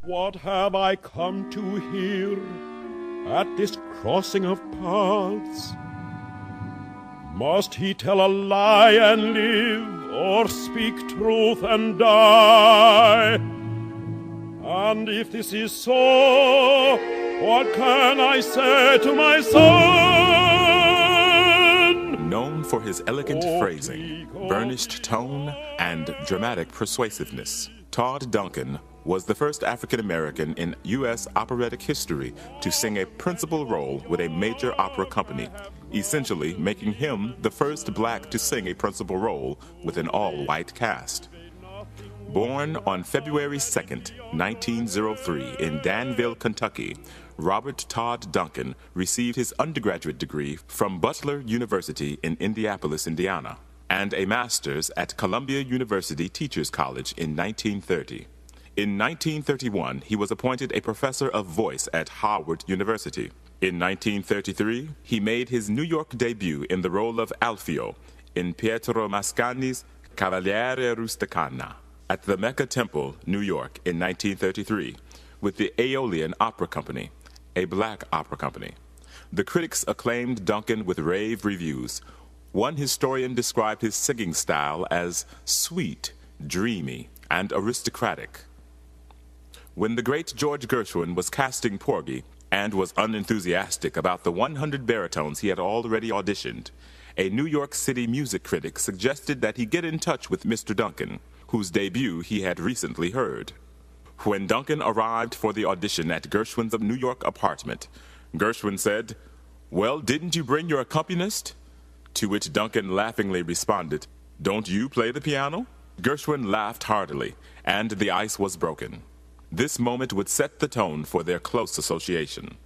What have I come to here at this crossing of paths? Must he tell a lie and live, or speak truth and die? And if this is so, what can I say to my son? Known for his elegant phrasing, burnished tone, and dramatic persuasiveness, Todd Duncan was the first African-American in U.S. operatic history to sing a principal role with a major opera company, essentially making him the first black to sing a principal role with an all-white cast. Born on February 2nd, 1903 in Danville, Kentucky, Robert Todd Duncan received his undergraduate degree from Butler University in Indianapolis, Indiana, and a master's at Columbia University Teachers College in 1930. In 1931, he was appointed a professor of voice at Howard University. In 1933, he made his New York debut in the role of Alfio in Pietro Mascagni's Cavaliere Rusticana at the Mecca Temple, New York, in 1933, with the Aeolian Opera Company, a black opera company. The critics acclaimed Duncan with rave reviews. One historian described his singing style as sweet, dreamy, and aristocratic. When the great George Gershwin was casting Porgy and was unenthusiastic about the 100 baritones he had already auditioned, a New York City music critic suggested that he get in touch with Mr. Duncan, whose debut he had recently heard. When Duncan arrived for the audition at Gershwin's New York apartment, Gershwin said, "Well, didn't you bring your accompanist?" To which Duncan laughingly responded, "Don't you play the piano?" Gershwin laughed heartily, and the ice was broken. This moment would set the tone for their close association.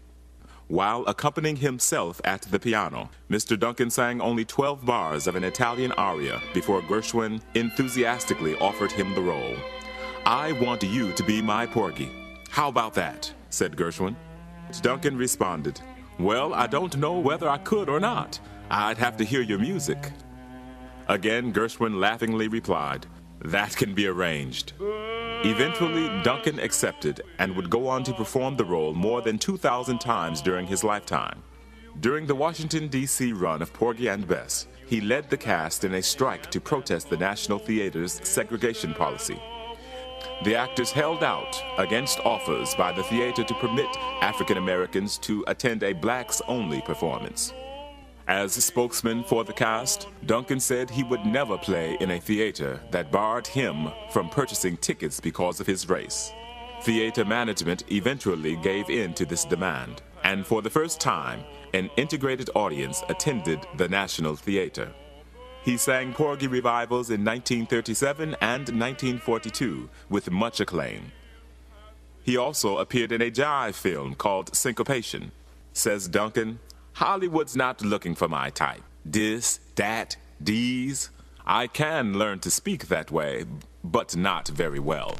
While accompanying himself at the piano, Mr. Duncan sang only 12 bars of an Italian aria before Gershwin enthusiastically offered him the role. "I want you to be my Porgy. How about that?" said Gershwin. Duncan responded, "Well, I don't know whether I could or not. I'd have to hear your music." Again, Gershwin laughingly replied, "That can be arranged." Eventually, Duncan accepted and would go on to perform the role more than 2,000 times during his lifetime. During the Washington, D.C. run of Porgy and Bess, he led the cast in a strike to protest the National Theater's segregation policy. The actors held out against offers by the theater to permit African Americans to attend a blacks-only performance. As a spokesman for the cast, Duncan said he would never play in a theater that barred him from purchasing tickets because of his race. Theater management eventually gave in to this demand, and for the first time, an integrated audience attended the National Theater. He sang Porgy revivals in 1937 and 1942 with much acclaim. He also appeared in a jive film called Syncopation. Says Duncan, "Hollywood's not looking for my type. This, that, these. I can learn to speak that way, but not very well."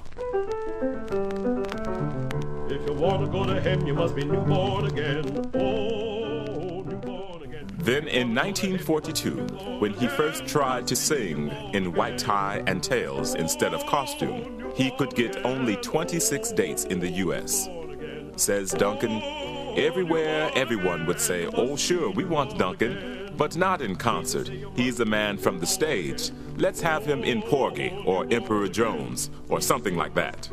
If you want to go to heaven, you must be newborn again. Oh, newborn again. Then in 1942, when he first tried to sing in white tie and tails instead of costume, he could get only 26 dates in the U.S. Says Duncan, "Everywhere, everyone would say, 'Oh, sure, we want Duncan,' but not in concert. He's a man from the stage. Let's have him in Porgy or Emperor Jones or something like that."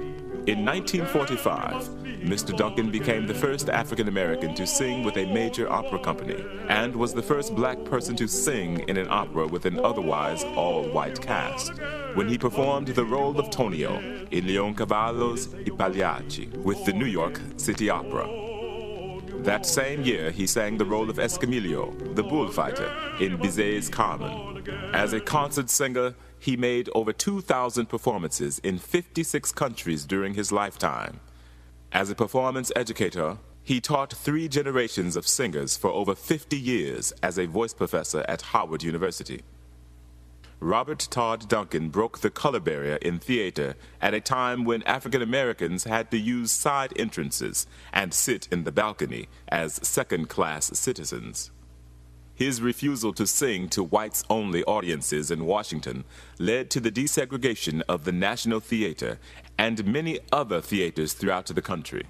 In 1945, Mr. Duncan became the first African American to sing with a major opera company and was the first black person to sing in an opera with an otherwise all-white cast, when he performed the role of Tonio in Leoncavallo's I Pagliacci with the New York City Opera. That same year, he sang the role of Escamillo, the bullfighter, in Bizet's Carmen. As a concert singer, he made over 2,000 performances in 56 countries during his lifetime. As a performance educator, he taught 3 generations of singers for over 50 years as a voice professor at Howard University. Robert Todd Duncan broke the color barrier in theater at a time when African Americans had to use side entrances and sit in the balcony as second-class citizens. His refusal to sing to whites-only audiences in Washington led to the desegregation of the National Theater and many other theaters throughout the country.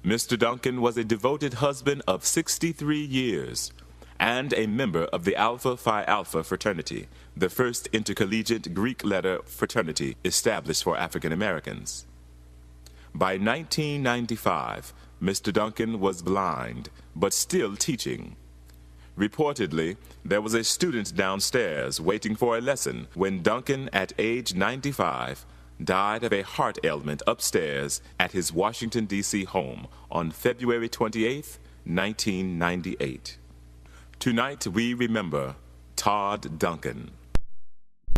Mr. Duncan was a devoted husband of 63 years and a member of the Alpha Phi Alpha fraternity, the first intercollegiate Greek letter fraternity established for African Americans. By 1995, Mr. Duncan was blind, but still teaching. Reportedly, there was a student downstairs waiting for a lesson when Duncan, at age 95, died of a heart ailment upstairs at his Washington, D.C. home on February 28, 1998. Tonight we remember Todd Duncan.